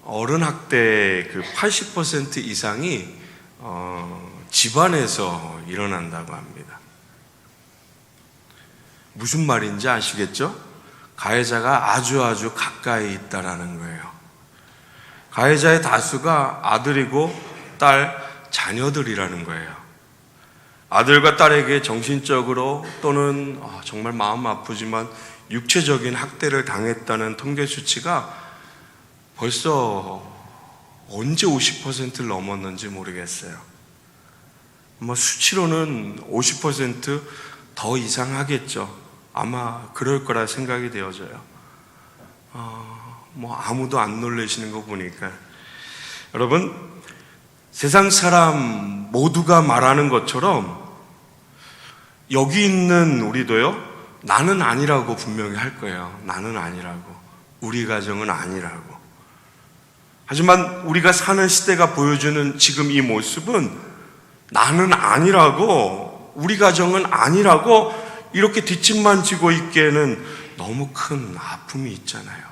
어른 학대의 그 80% 이상이 집안에서 일어난다고 합니다. 무슨 말인지 아시겠죠? 가해자가 아주 가까이 있다라는 거예요. 가해자의 다수가 아들이고 딸, 자녀들이라는 거예요. 아들과 딸에게 정신적으로 또는 정말 마음 아프지만 육체적인 학대를 당했다는 통계 수치가 벌써 언제 50%를 넘었는지 모르겠어요. 수치로는 50% 이상 하겠죠. 아마 그럴 거라 생각이 되어져요. 아무도 안 놀라시는 거 보니까. 여러분, 세상 사람 모두가 말하는 것처럼 여기 있는 우리도요, 나는 아니라고 분명히 할 거예요. 나는 아니라고. 우리 가정은 아니라고. 하지만 우리가 사는 시대가 보여주는 지금 이 모습은 나는 아니라고, 우리 가정은 아니라고 이렇게 뒷짐만 지고 있기에는 너무 큰 아픔이 있잖아요.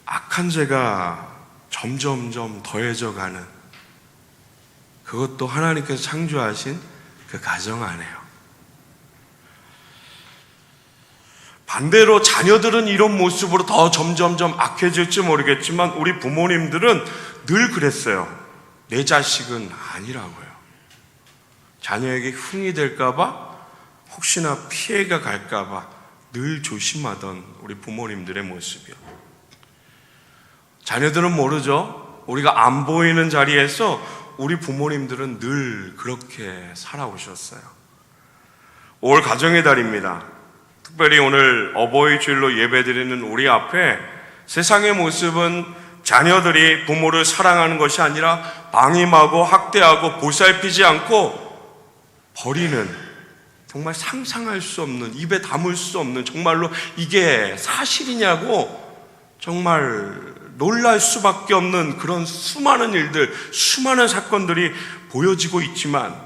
악한 죄가 점점점 더해져가는, 그것도 하나님께서 창조하신 그 가정 안에요. 반대로 자녀들은 이런 모습으로 더 점점점 악해질지 모르겠지만 우리 부모님들은 늘 그랬어요. 내 자식은 아니라고요. 자녀에게 흉이 될까봐, 혹시나 피해가 갈까봐 늘 조심하던 우리 부모님들의 모습이요. 자녀들은 모르죠. 우리가 안 보이는 자리에서 우리 부모님들은 늘 그렇게 살아오셨어요. 5월 가정의 달입니다. 특별히 오늘 어버이 주일로 예배드리는 우리 앞에 세상의 모습은 자녀들이 부모를 사랑하는 것이 아니라 방임하고 학대하고 보살피지 않고 버리는, 정말 상상할 수 없는, 입에 담을 수 없는, 정말로 이게 사실이냐고 정말 놀랄 수밖에 없는 그런 수많은 일들, 수많은 사건들이 보여지고 있지만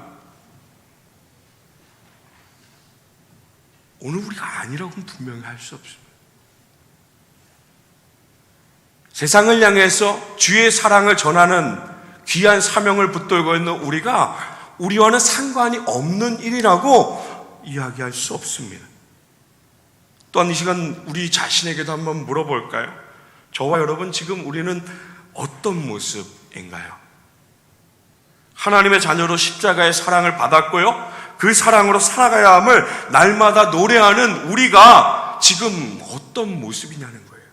오늘 우리가 아니라고는 분명히 할 수 없습니다. 세상을 향해서 주의 사랑을 전하는 귀한 사명을 붙들고 있는 우리가 우리와는 상관이 없는 일이라고 이야기할 수 없습니다. 또한 이 시간 우리 자신에게도 한번 물어볼까요? 저와 여러분, 지금 우리는 어떤 모습인가요? 하나님의 자녀로 십자가의 사랑을 받았고요, 그 사랑으로 살아가야 함을 날마다 노래하는 우리가 지금 어떤 모습이냐는 거예요.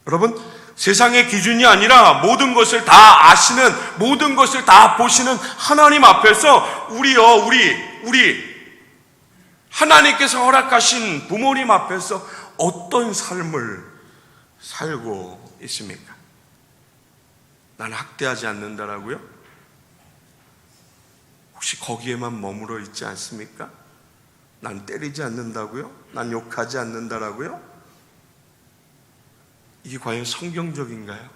여러분, 세상의 기준이 아니라 모든 것을 다 아시는, 모든 것을 다 보시는 하나님 앞에서 우리 하나님께서 허락하신 부모님 앞에서 어떤 삶을 살고 있습니까? 난 학대하지 않는다라고요? 혹시 거기에만 머물러 있지 않습니까? 난 때리지 않는다고요? 난 욕하지 않는다라고요? 이게 과연 성경적인가요?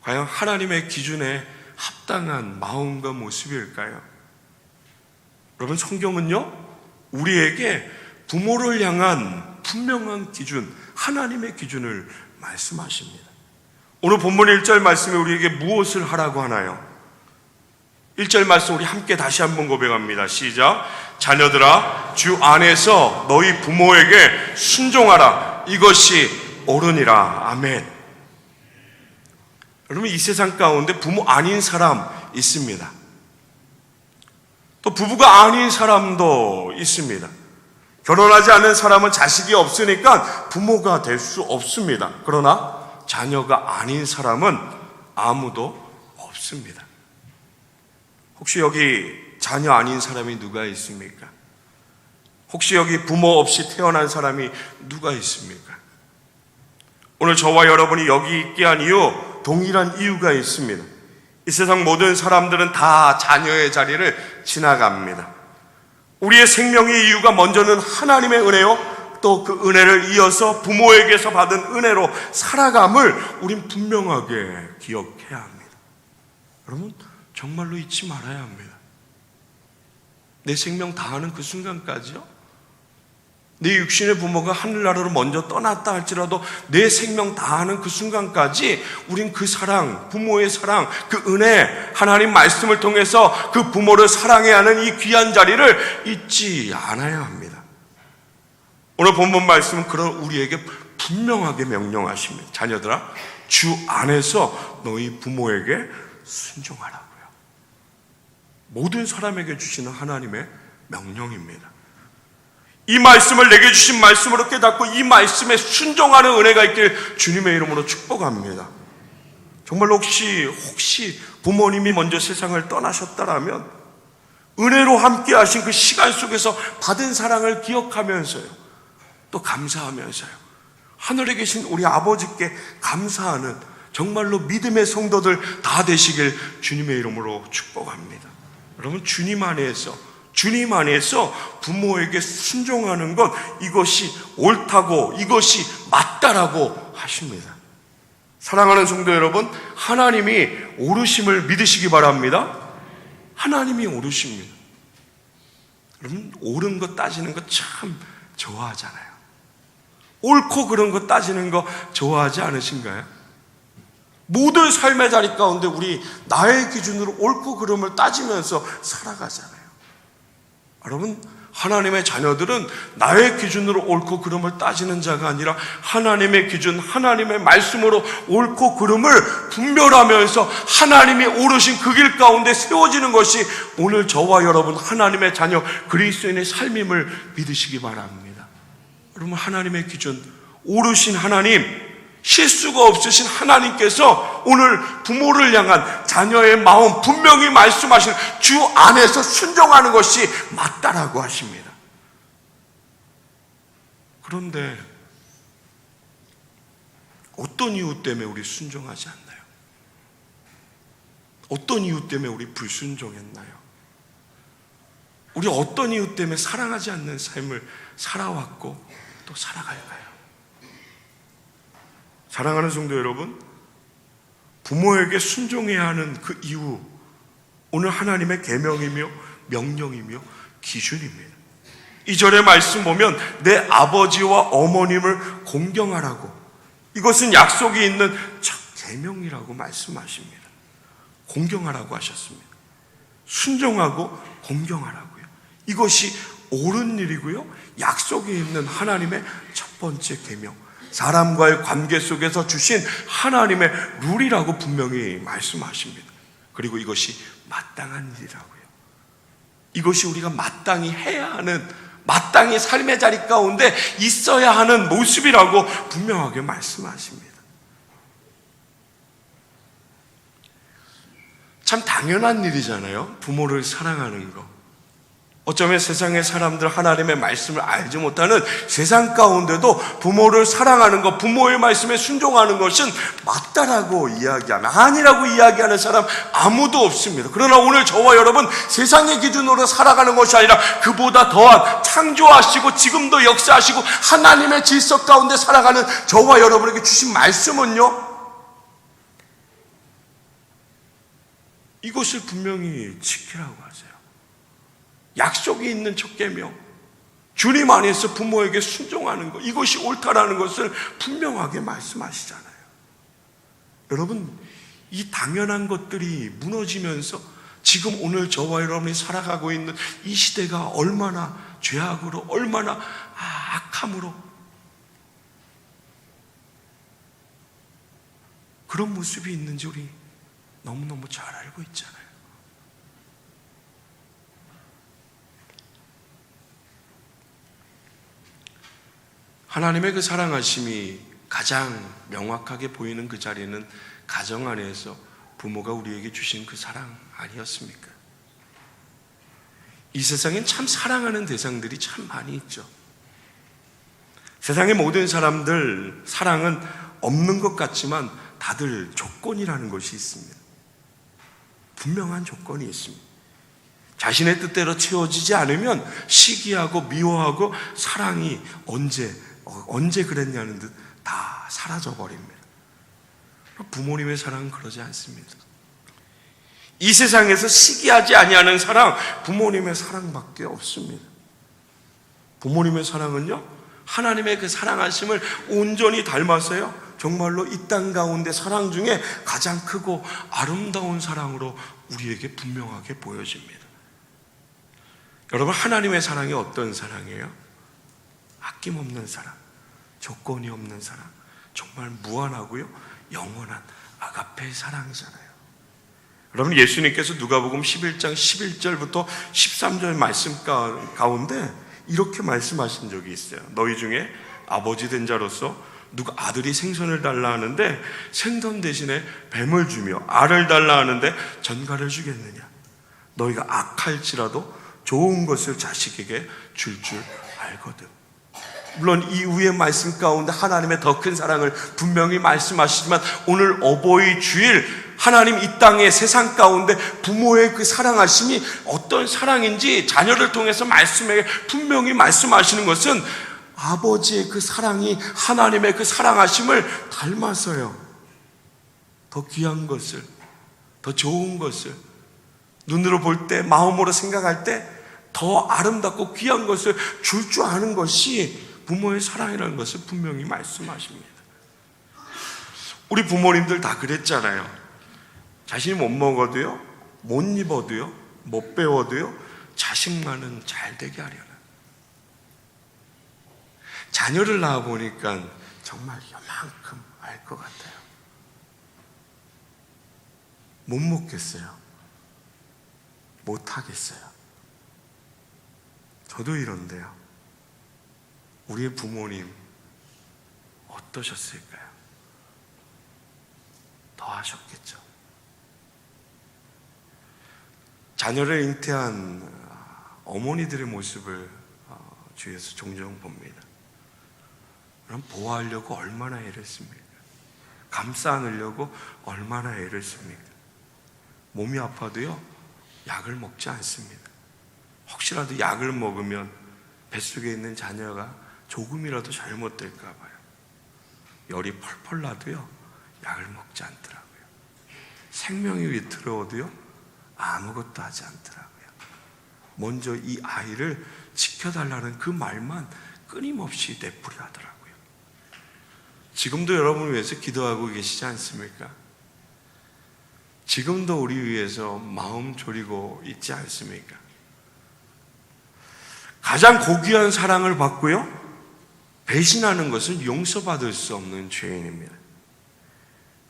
과연 하나님의 기준에 합당한 마음과 모습일까요? 여러분, 성경은요, 우리에게 부모를 향한 분명한 기준, 하나님의 기준을 말씀하십니다. 오늘 본문 1절 말씀에 우리에게 무엇을 하라고 하나요? 1절 말씀 우리 함께 다시 한번 고백합니다. 시작. 자녀들아, 주 안에서 너희 부모에게 순종하라. 이것이 옳으니라. 아멘. 여러분, 이 세상 가운데 부모 아닌 사람 있습니다. 또 부부가 아닌 사람도 있습니다. 결혼하지 않은 사람은 자식이 없으니까 부모가 될 수 없습니다. 그러나 자녀가 아닌 사람은 아무도 없습니다. 혹시 여기 자녀 아닌 사람이 누가 있습니까? 혹시 여기 부모 없이 태어난 사람이 누가 있습니까? 오늘 저와 여러분이 여기 있게 한 이유, 동일한 이유가 있습니다. 이 세상 모든 사람들은 다 자녀의 자리를 지나갑니다. 우리의 생명의 이유가 먼저는 하나님의 은혜요, 또 그 은혜를 이어서 부모에게서 받은 은혜로 살아감을 우린 분명하게 기억해야 합니다. 여러분, 정말로 잊지 말아야 합니다. 내 생명 다하는 그 순간까지요, 내 육신의 부모가 하늘나라로 먼저 떠났다 할지라도 내 생명 다하는 그 순간까지 우린 그 사랑, 부모의 사랑, 그 은혜, 하나님 말씀을 통해서 그 부모를 사랑해야 하는 이 귀한 자리를 잊지 않아야 합니다. 오늘 본문 말씀은 그런 우리에게 분명하게 명령하십니다. 자녀들아, 주 안에서 너희 부모에게 순종하라고요. 모든 사람에게 주시는 하나님의 명령입니다. 이 말씀을 내게 주신 말씀으로 깨닫고 이 말씀에 순종하는 은혜가 있길 주님의 이름으로 축복합니다. 정말로 혹시 부모님이 먼저 세상을 떠나셨다라면 은혜로 함께 하신 그 시간 속에서 받은 사랑을 기억하면서요, 또 감사하면서요, 하늘에 계신 우리 아버지께 감사하는 정말로 믿음의 성도들 다 되시길 주님의 이름으로 축복합니다. 여러분, 주님 안에서 부모에게 순종하는 것, 이것이 옳다고, 이것이 맞다라고 하십니다. 사랑하는 성도 여러분, 하나님이 옳으심을 믿으시기 바랍니다. 하나님이 옳으십니다. 여러분, 옳은 것 따지는 거 참 좋아하잖아요. 옳고 그른 거 따지는 거 좋아하지 않으신가요? 모든 삶의 자리 가운데 우리 나의 기준으로 옳고 그름을 따지면서 살아가잖아요. 여러분, 하나님의 자녀들은 나의 기준으로 옳고 그름을 따지는 자가 아니라 하나님의 기준, 하나님의 말씀으로 옳고 그름을 분별하면서 하나님이 오르신 그 길 가운데 세워지는 것이 오늘 저와 여러분 하나님의 자녀 그리스도인의 삶임을 믿으시기 바랍니다. 여러분, 하나님의 기준, 오르신 하나님, 실수가 없으신 하나님께서 오늘 부모를 향한 자녀의 마음 분명히 말씀하시는 주 안에서 순종하는 것이 맞다라고 하십니다. 그런데 어떤 이유 때문에 우리 순종하지 않나요? 어떤 이유 때문에 우리 불순종했나요? 우리 어떤 이유 때문에 사랑하지 않는 삶을 살아왔고 또 살아갈까요? 사랑하는 성도 여러분, 부모에게 순종해야 하는 그 이유, 오늘 하나님의 계명이며 명령이며 기준입니다. 2절의 말씀 보면 내 아버지와 어머님을 공경하라고, 이것은 약속이 있는 첫 계명이라고 말씀하십니다. 공경하라고 하셨습니다. 순종하고 공경하라고요. 이것이 옳은 일이고요, 약속이 있는 하나님의 첫 번째 계명, 사람과의 관계 속에서 주신 하나님의 룰이라고 분명히 말씀하십니다. 그리고 이것이 마땅한 일이라고요. 이것이 우리가 마땅히 해야 하는, 마땅히 삶의 자리 가운데 있어야 하는 모습이라고 분명하게 말씀하십니다. 참 당연한 일이잖아요, 부모를 사랑하는 거. 어쩌면 세상의 사람들 하나님의 말씀을 알지 못하는 세상 가운데도 부모를 사랑하는 것, 부모의 말씀에 순종하는 것은 맞다라고 이야기하면, 아니라고 이야기하는 사람 아무도 없습니다. 그러나 오늘 저와 여러분, 세상의 기준으로 살아가는 것이 아니라 그보다 더한 창조하시고 지금도 역사하시고 하나님의 질서 가운데 살아가는 저와 여러분에게 주신 말씀은요, 이것을 분명히 지키라고 하세요. 약속이 있는 첫 계명, 주님 안에서 부모에게 순종하는 것, 이것이 옳다라는 것을 분명하게 말씀하시잖아요. 여러분, 이 당연한 것들이 무너지면서 지금 오늘 저와 여러분이 살아가고 있는 이 시대가 얼마나 죄악으로, 얼마나 악함으로 그런 모습이 있는지 우리 너무너무 잘 알고 있잖아요. 하나님의 그 사랑하심이 가장 명확하게 보이는 그 자리는 가정 안에서 부모가 우리에게 주신 그 사랑 아니었습니까? 이 세상엔 참 사랑하는 대상들이 참 많이 있죠. 세상의 모든 사람들 사랑은 없는 것 같지만 다들 조건이라는 것이 있습니다. 분명한 조건이 있습니다. 자신의 뜻대로 채워지지 않으면 시기하고 미워하고 사랑이 언제 그랬냐는 듯 다 사라져버립니다. 부모님의 사랑은 그러지 않습니다. 이 세상에서 시기하지 아니하는 사랑, 부모님의 사랑밖에 없습니다. 부모님의 사랑은요, 하나님의 그 사랑하심을 온전히 닮아서요, 정말로 이 땅 가운데 사랑 중에 가장 크고 아름다운 사랑으로 우리에게 분명하게 보여집니다. 여러분, 하나님의 사랑이 어떤 사랑이에요? 아낌없는 사랑, 조건이 없는 사랑, 정말 무한하고요 영원한 아가페의 사랑이잖아요. 여러분, 예수님께서 누가복음 11장 11절부터 13절 말씀 가운데 이렇게 말씀하신 적이 있어요. 너희 중에 아버지 된 자로서 누가 아들이 생선을 달라 하는데 생선 대신에 뱀을 주며 알을 달라 하는데 전갈을 주겠느냐? 너희가 악할지라도 좋은 것을 자식에게 줄 알거든. 물론 이 위의 말씀 가운데 하나님의 더 큰 사랑을 분명히 말씀하시지만, 오늘 어버이 주일 하나님 이 땅의 세상 가운데 부모의 그 사랑하심이 어떤 사랑인지 자녀를 통해서 말씀에 분명히 말씀하시는 것은 아버지의 그 사랑이 하나님의 그 사랑하심을 닮아서요, 더 귀한 것을, 더 좋은 것을, 눈으로 볼 때, 마음으로 생각할 때 더 아름답고 귀한 것을 줄 아는 것이 부모의 사랑이라는 것을 분명히 말씀하십니다. 우리 부모님들 다 그랬잖아요. 자신이 못 먹어도요, 못 입어도요, 못 배워도요, 자식만은 잘 되게 하려는. 자녀를 낳아보니까 정말 요만큼 알 것 같아요. 못 먹겠어요. 못 하겠어요. 저도 이런데요. 우리의 부모님 어떠셨을까요? 더 하셨겠죠. 자녀를 잉태한 어머니들의 모습을 주위에서 종종 봅니다. 그럼 보호하려고 얼마나 애를 씁니까? 감싸 안으려고 얼마나 애를 씁니까? 몸이 아파도요, 약을 먹지 않습니다. 혹시라도 약을 먹으면 뱃속에 있는 자녀가 조금이라도 잘못될까 봐요. 열이 펄펄 나도요, 약을 먹지 않더라고요. 생명이 위태로워도요, 아무것도 하지 않더라고요. 먼저 이 아이를 지켜달라는 그 말만 끊임없이 되풀이 하더라고요. 지금도 여러분을 위해서 기도하고 계시지 않습니까? 지금도 우리 위해서 마음 졸이고 있지 않습니까? 가장 고귀한 사랑을 받고요, 배신하는 것은 용서받을 수 없는 죄인입니다.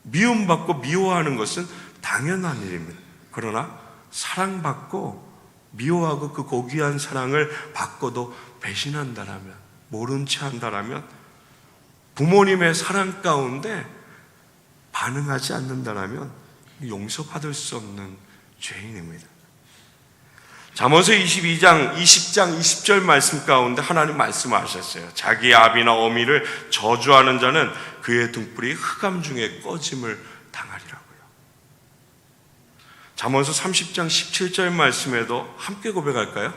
미움받고 미워하는 것은 당연한 일입니다. 그러나 사랑받고 미워하고 그 고귀한 사랑을 받고도 배신한다라면, 모른 채 한다라면, 부모님의 사랑 가운데 반응하지 않는다라면 용서받을 수 없는 죄인입니다. 잠언서 20장 20절 말씀 가운데 하나님 말씀하셨어요. 자기 아비나 어미를 저주하는 자는 그의 등불이 흑암 중에 꺼짐을 당하리라고요. 잠언서 30장 17절 말씀에도 함께 고백할까요?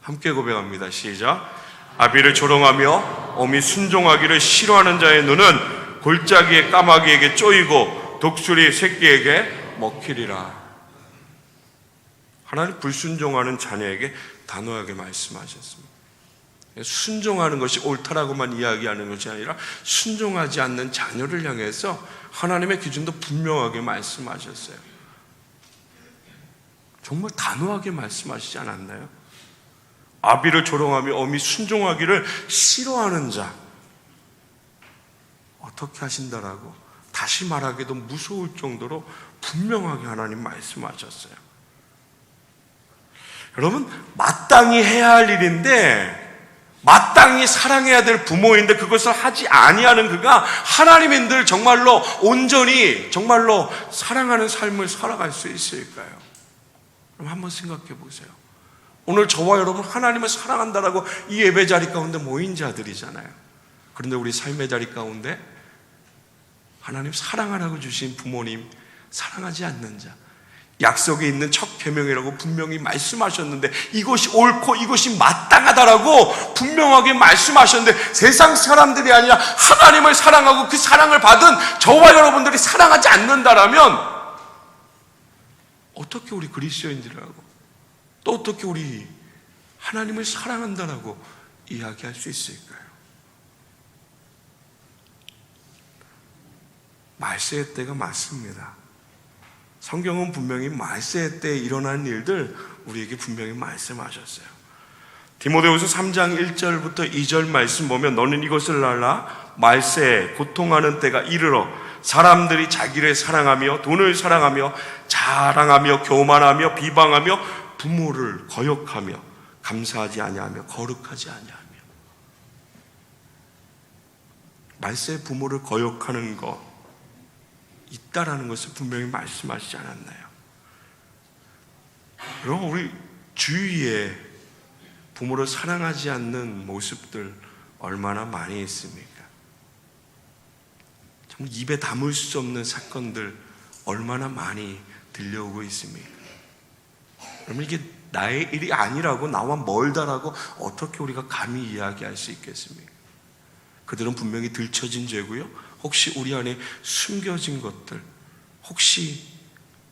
함께 고백합니다. 시작. 아비를 조롱하며 어미 순종하기를 싫어하는 자의 눈은 골짜기의 까마귀에게 쪼이고 독수리 새끼에게 먹히리라. 하나님 불순종하는 자녀에게 단호하게 말씀하셨습니다. 순종하는 것이 옳다라고만 이야기하는 것이 아니라 순종하지 않는 자녀를 향해서 하나님의 기준도 분명하게 말씀하셨어요. 정말 단호하게 말씀하시지 않았나요? 아비를 조롱하며 어미 순종하기를 싫어하는 자, 어떻게 하신다라고 다시 말하기도 무서울 정도로 분명하게 하나님 말씀하셨어요. 여러분, 마땅히 해야 할 일인데, 마땅히 사랑해야 될 부모인데 그것을 하지 아니하는 그가 하나님인들 정말로 온전히 정말로 사랑하는 삶을 살아갈 수 있을까요? 그럼 한번 생각해 보세요. 오늘 저와 여러분 하나님을 사랑한다라고 이 예배 자리 가운데 모인 자들이잖아요. 그런데 우리 삶의 자리 가운데 하나님 사랑하라고 주신 부모님 사랑하지 않는 자, 약속에 있는 첫 계명이라고 분명히 말씀하셨는데 이것이 옳고 이것이 마땅하다라고 분명하게 말씀하셨는데 세상 사람들이 아니라 하나님을 사랑하고 그 사랑을 받은 저와 여러분들이 사랑하지 않는다라면 어떻게 우리 그리스도인들이라고, 또 어떻게 우리 하나님을 사랑한다라고 이야기할 수 있을까요? 말세의 때가 맞습니다. 성경은 분명히 말세의 때에 일어난 일들 우리에게 분명히 말씀하셨어요. 디모데후서 3장 1절부터 2절 말씀 보면 너는 이것을 알라. 말세에 고통하는 때가 이르러 사람들이 자기를 사랑하며 돈을 사랑하며 자랑하며 교만하며 비방하며 부모를 거역하며 감사하지 아니하며 거룩하지 아니하며. 말세에 부모를 거역하는 것 있다라는 것을 분명히 말씀하시지 않았나요? 여러분, 우리 주위에 부모를 사랑하지 않는 모습들 얼마나 많이 있습니까? 정말 입에 담을 수 없는 사건들 얼마나 많이 들려오고 있습니까? 여러분, 이게 나의 일이 아니라고, 나와 멀다라고 어떻게 우리가 감히 이야기할 수 있겠습니까? 그들은 분명히 들춰진 죄고요, 혹시 우리 안에 숨겨진 것들, 혹시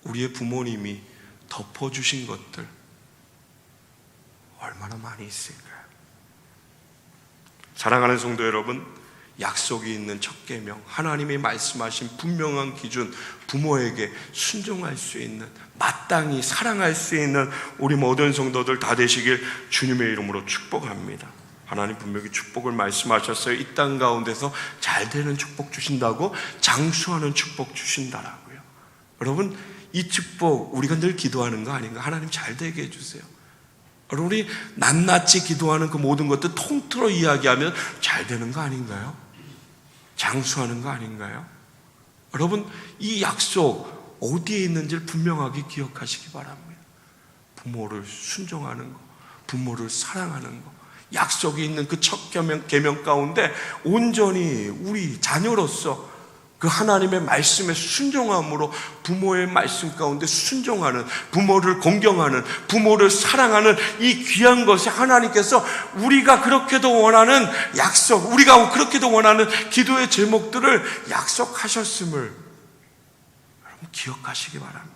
우리의 부모님이 덮어주신 것들 얼마나 많이 있을까요? 사랑하는 성도 여러분, 약속이 있는 첫 계명, 하나님이 말씀하신 분명한 기준, 부모에게 순종할 수 있는, 마땅히 사랑할 수 있는 우리 모든 성도들 다 되시길 주님의 이름으로 축복합니다. 하나님 분명히 축복을 말씀하셨어요. 이 땅 가운데서 잘 되는 축복 주신다고, 장수하는 축복 주신다라고요. 여러분, 이 축복 우리가 늘 기도하는 거 아닌가? 하나님 잘 되게 해주세요. 여러분, 우리 낱낱이 기도하는 그 모든 것들 통틀어 이야기하면 잘 되는 거 아닌가요? 장수하는 거 아닌가요? 여러분, 이 약속 어디에 있는지를 분명하게 기억하시기 바랍니다. 부모를 순종하는 거, 부모를 사랑하는 거, 약속이 있는 그 첫 계명 가운데 온전히 우리 자녀로서 그 하나님의 말씀에 순종함으로 부모의 말씀 가운데 순종하는, 부모를 공경하는, 부모를 사랑하는 이 귀한 것이 하나님께서 우리가 그렇게도 원하는 약속, 우리가 그렇게도 원하는 기도의 제목들을 약속하셨음을 여러분 기억하시기 바랍니다.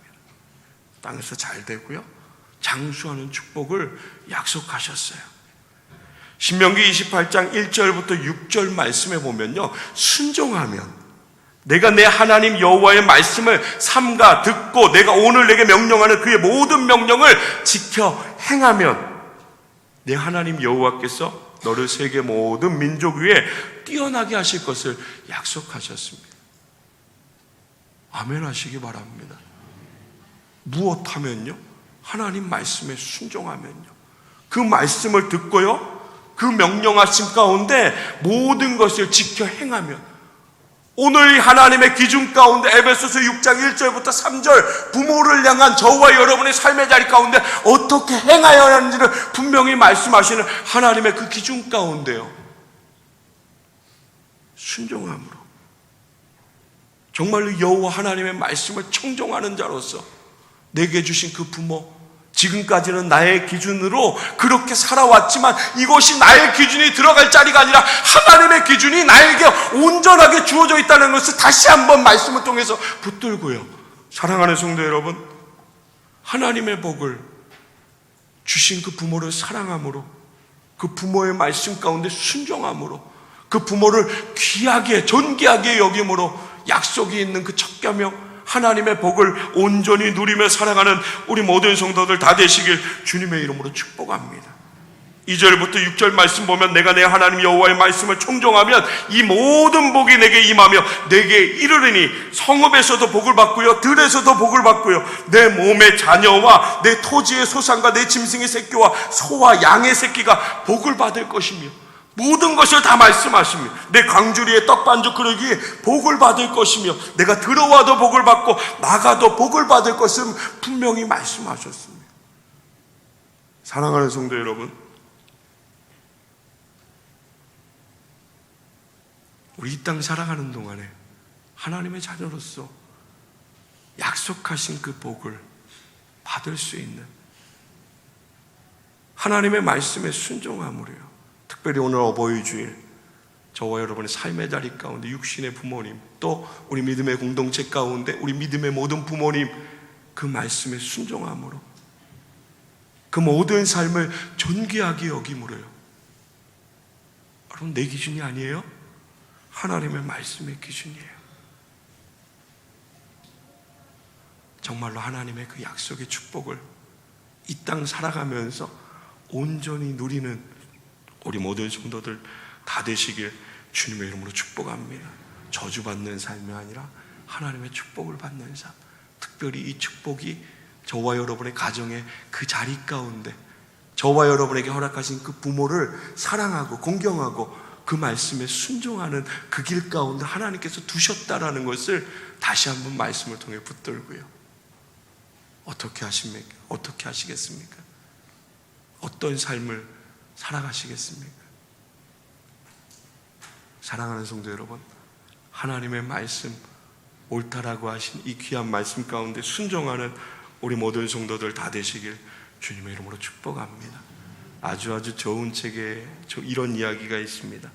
땅에서 잘 되고요, 장수하는 축복을 약속하셨어요. 신명기 28장 1절부터 6절 말씀에 보면요, 순종하면, 내가 내 하나님 여호와의 말씀을 삼가 듣고 내가 오늘 내게 명령하는 그의 모든 명령을 지켜 행하면 내 하나님 여호와께서 너를 세계 모든 민족 위에 뛰어나게 하실 것을 약속하셨습니다. 아멘 하시기 바랍니다. 무엇하면요? 하나님 말씀에 순종하면요, 그 말씀을 듣고요, 그 명령하심 가운데 모든 것을 지켜 행하면, 오늘 하나님의 기준 가운데 에베소서 6장 1절부터 3절 부모를 향한 저와 여러분의 삶의 자리 가운데 어떻게 행하여야 하는지를 분명히 말씀하시는 하나님의 그 기준 가운데요, 순종함으로 정말로 여호와 하나님의 말씀을 청종하는 자로서 내게 주신 그 부모, 지금까지는 나의 기준으로 그렇게 살아왔지만 이것이 나의 기준이 들어갈 자리가 아니라 하나님의 기준이 나에게 온전하게 주어져 있다는 것을 다시 한번 말씀을 통해서 붙들고요, 사랑하는 성도 여러분, 하나님의 복을 주신 그 부모를 사랑함으로, 그 부모의 말씀 가운데 순종함으로, 그 부모를 귀하게 존귀하게 여김으로 약속이 있는 그 첫 계명, 하나님의 복을 온전히 누리며 살아가는 우리 모든 성도들 다 되시길 주님의 이름으로 축복합니다. 2절부터 6절 말씀 보면 내가 내 하나님 여호와의 말씀을 청종하면 이 모든 복이 내게 임하며 내게 이르리니 성읍에서도 복을 받고요, 들에서도 복을 받고요, 내 몸의 자녀와 내 토지의 소산과 내 짐승의 새끼와 소와 양의 새끼가 복을 받을 것이며, 모든 것을 다 말씀하십니다. 내 광주리의 떡반죽 그릇이 복을 받을 것이며 내가 들어와도 복을 받고 나가도 복을 받을 것을 분명히 말씀하셨습니다. 사랑하는 성도 여러분, 우리 이 땅 살아가는 동안에 하나님의 자녀로서 약속하신 그 복을 받을 수 있는 하나님의 말씀에 순종함으로요, 특별히 오늘 어버이 주일 저와 여러분의 삶의 자리 가운데 육신의 부모님, 또 우리 믿음의 공동체 가운데 우리 믿음의 모든 부모님 그 말씀에 순종함으로 그 모든 삶을 존귀하게 여김으로요, 여러분 내 기준이 아니에요, 하나님의 말씀의 기준이에요. 정말로 하나님의 그 약속의 축복을 이 땅 살아가면서 온전히 누리는 우리 모든 성도들 다 되시길 주님의 이름으로 축복합니다. 저주받는 삶이 아니라 하나님의 축복을 받는 삶, 특별히 이 축복이 저와 여러분의 가정의 그 자리 가운데, 저와 여러분에게 허락하신 그 부모를 사랑하고 공경하고 그 말씀에 순종하는 그 길 가운데 하나님께서 두셨다라는 것을 다시 한번 말씀을 통해 붙들고요. 어떻게 하십니까? 어떻게 하시겠습니까? 어떤 삶을 살아가시겠습니까? 사랑하는 성도 여러분, 하나님의 말씀, 옳다라고 하신 이 귀한 말씀 가운데 순종하는 우리 모든 성도들 다 되시길 주님의 이름으로 축복합니다. 아주 좋은 책에 이런 이야기가 있습니다.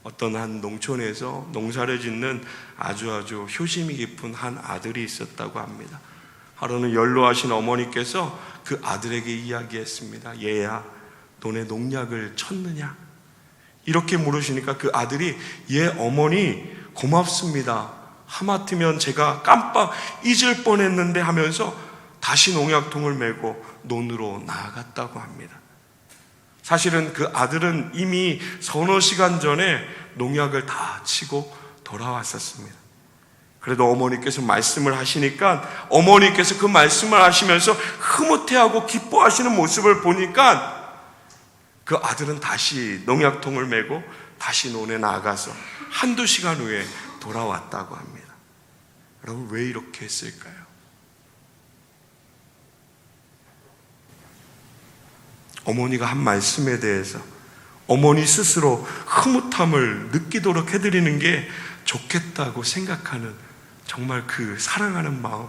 어떤 한 농촌에서 농사를 짓는 아주 효심이 깊은 한 아들이 있었다고 합니다. 하루는 연로하신 어머니께서 그 아들에게 이야기했습니다. 얘야, 너네 농약을 쳤느냐? 이렇게 물으시니까 그 아들이, 예 어머니 고맙습니다. 하마터면 제가 깜빡 잊을 뻔했는데 하면서 다시 농약통을 메고 논으로 나아갔다고 합니다. 사실은 그 아들은 이미 서너 시간 전에 농약을 다 치고 돌아왔었습니다. 그래도 어머니께서 말씀을 하시니까 어머니께서 그 말씀을 하시면서 흐뭇해하고 기뻐하시는 모습을 보니까 그 아들은 다시 농약통을 메고 다시 논에 나가서 한두 시간 후에 돌아왔다고 합니다. 여러분, 왜 이렇게 했을까요? 어머니가 한 말씀에 대해서 어머니 스스로 흐뭇함을 느끼도록 해드리는 게 좋겠다고 생각하는 정말 그 사랑하는 마음,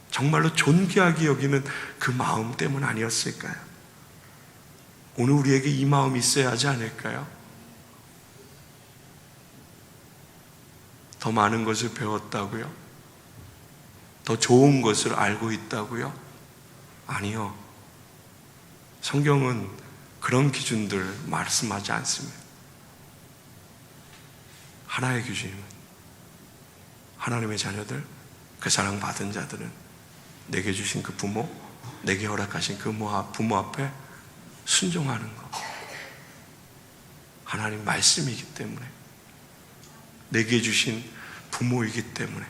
정말로 존귀하게 여기는 그 마음 때문 아니었을까요? 오늘 우리에게 이 마음이 있어야 하지 않을까요? 더 많은 것을 배웠다고요? 더 좋은 것을 알고 있다고요? 아니요. 성경은 그런 기준들 말씀하지 않습니다. 하나의 기준입니다. 하나님의 자녀들, 그 사랑받은 자들은 내게 주신 그 부모, 내게 허락하신 그 부모 앞에 순종하는 것. 하나님 말씀이기 때문에, 내게 주신 부모이기 때문에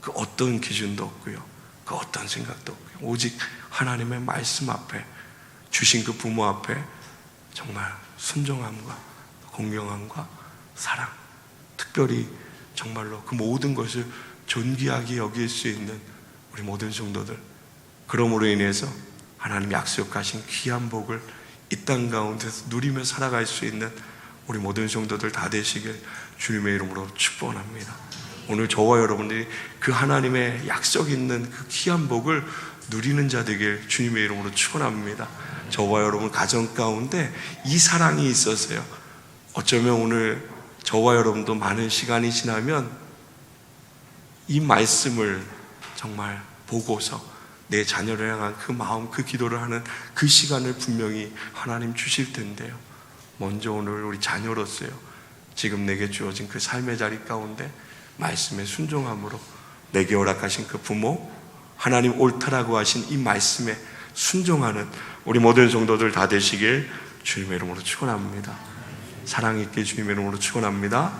그 어떤 기준도 없고요, 그 어떤 생각도 없고요. 오직 하나님의 말씀 앞에, 주신 그 부모 앞에 정말 순종함과 공경함과 사랑, 특별히 정말로 그 모든 것을 존귀하게 여길 수 있는 우리 모든 성도들, 그러므로 인해서 하나님 약속하신 귀한 복을 이 땅 가운데서 누리며 살아갈 수 있는 우리 모든 성도들 다 되시길 주님의 이름으로 축복합니다. 오늘 저와 여러분들이 그 하나님의 약속 있는 그 귀한 복을 누리는 자 되길 주님의 이름으로 축원합니다. 저와 여러분 가정 가운데 이 사랑이 있어서요, 어쩌면 오늘 저와 여러분도 많은 시간이 지나면 이 말씀을 정말 보고서 내 자녀를 향한 그 마음, 그 기도를 하는 그 시간을 분명히 하나님 주실 텐데요, 먼저 오늘 우리 자녀로서요, 지금 내게 주어진 그 삶의 자리 가운데 말씀에 순종함으로 내게 허락하신 그 부모, 하나님 옳다라고 하신 이 말씀에 순종하는 우리 모든 성도들 다 되시길 주님의 이름으로 축원합니다. 사랑 있게 주님의 이름으로 축원합니다.